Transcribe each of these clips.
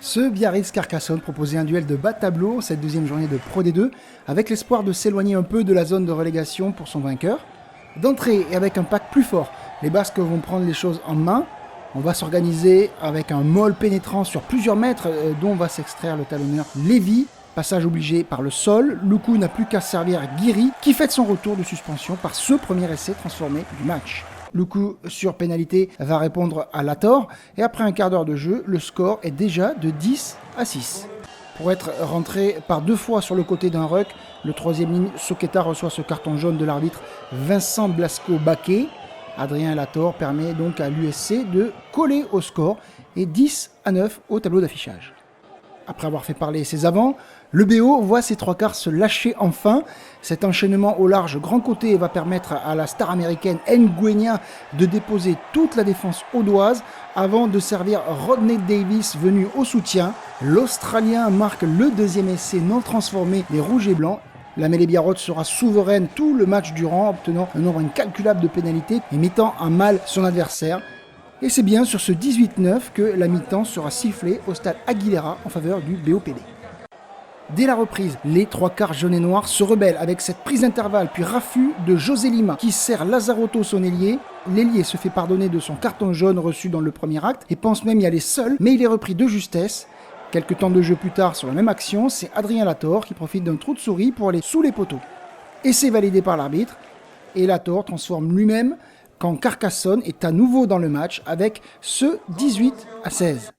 Ce Biarritz-Carcassonne proposait un duel de bas de tableau cette deuxième journée de Pro D2, avec l'espoir de s'éloigner un peu de la zone de relégation pour son vainqueur. D'entrée et avec un pack plus fort, les Basques vont prendre les choses en main. On va s'organiser avec un maul pénétrant sur plusieurs mètres dont va s'extraire le talonneur Lévy. Passage obligé par le sol, Loukou n'a plus qu'à servir Guiri qui fête son retour de suspension par ce premier essai transformé du match. Loukou, sur pénalité, va répondre à Lator et après un quart d'heure de jeu, le score est déjà de 10-6. Pour être rentré par deux fois sur le côté d'un ruck, le troisième ligne Soqueta reçoit ce carton jaune de l'arbitre Vincent Blasco-Baquet. Adrien Lator permet donc à l'USC de coller au score et 10-9 au tableau d'affichage. Après avoir fait parler ses avants, le BO voit ses trois quarts se lâcher enfin. Cet enchaînement au large grand côté va permettre à la star américaine Nguenia de déposer toute la défense audoise avant de servir Rodney Davis venu au soutien. L'Australien marque le deuxième essai non transformé des Rouges et Blancs. La mêlée biarrotte sera souveraine tout le match durant, obtenant un nombre incalculable de pénalités et mettant à mal son adversaire. Et c'est bien sur ce 18-9 que la mi-temps sera sifflée au stade Aguilera en faveur du BOPB. Dès la reprise, les trois quarts jaunes et noirs se rebellent avec cette prise d'intervalle puis raffut de José Lima qui sert Lazarotto son ailier. L'ailier se fait pardonner de son carton jaune reçu dans le premier acte et pense même y aller seul, mais il est repris de justesse. Quelques temps de jeu plus tard sur la même action, c'est Adrien Lator qui profite d'un trou de souris pour aller sous les poteaux. Essai validé par l'arbitre et Lator transforme lui-même quand Carcassonne est à nouveau dans le match avec ce 18-16.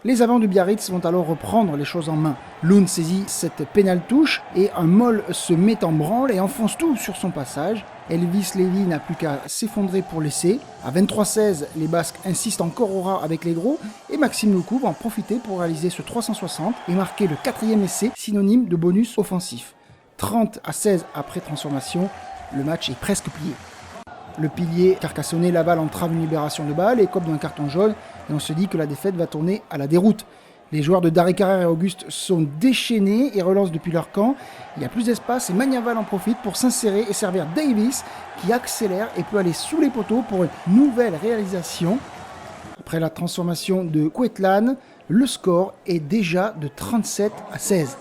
Les avants du Biarritz vont alors reprendre les choses en main. Lund saisit cette pénale touche et un molle se met en branle et enfonce tout sur son passage. Elvis Lévy n'a plus qu'à s'effondrer pour l'essai. À 23-16, les Basques insistent encore au ras avec les gros et Maxime Loukou va en profiter pour réaliser ce 360 et marquer le quatrième essai, synonyme de bonus offensif. 30-16 après transformation, le match est presque plié. Le pilier carcassonnais Laval entrave une libération de balle et cope d'un carton jaune et on se dit que la défaite va tourner à la déroute. Les joueurs de Darry Carrère et Auguste sont déchaînés et relancent depuis leur camp. Il y a plus d'espace et Magnaval en profite pour s'insérer et servir Davis qui accélère et peut aller sous les poteaux pour une nouvelle réalisation. Après la transformation de Quetlan, le score est déjà de 37-16.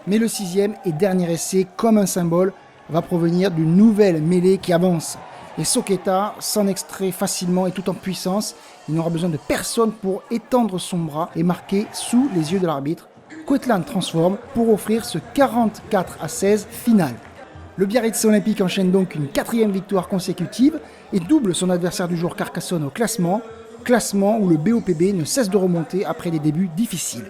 Mais le sixième et dernier essai, comme un symbole, va provenir d'une nouvelle mêlée qui avance. Et Soqueta s'en extrait facilement et tout en puissance. Il n'aura besoin de personne pour étendre son bras et marquer sous les yeux de l'arbitre. Quetlan transforme pour offrir ce 44-16 final. Le Biarritz Olympique enchaîne donc une quatrième victoire consécutive et double son adversaire du jour Carcassonne au classement où le BOPB ne cesse de remonter après des débuts difficiles.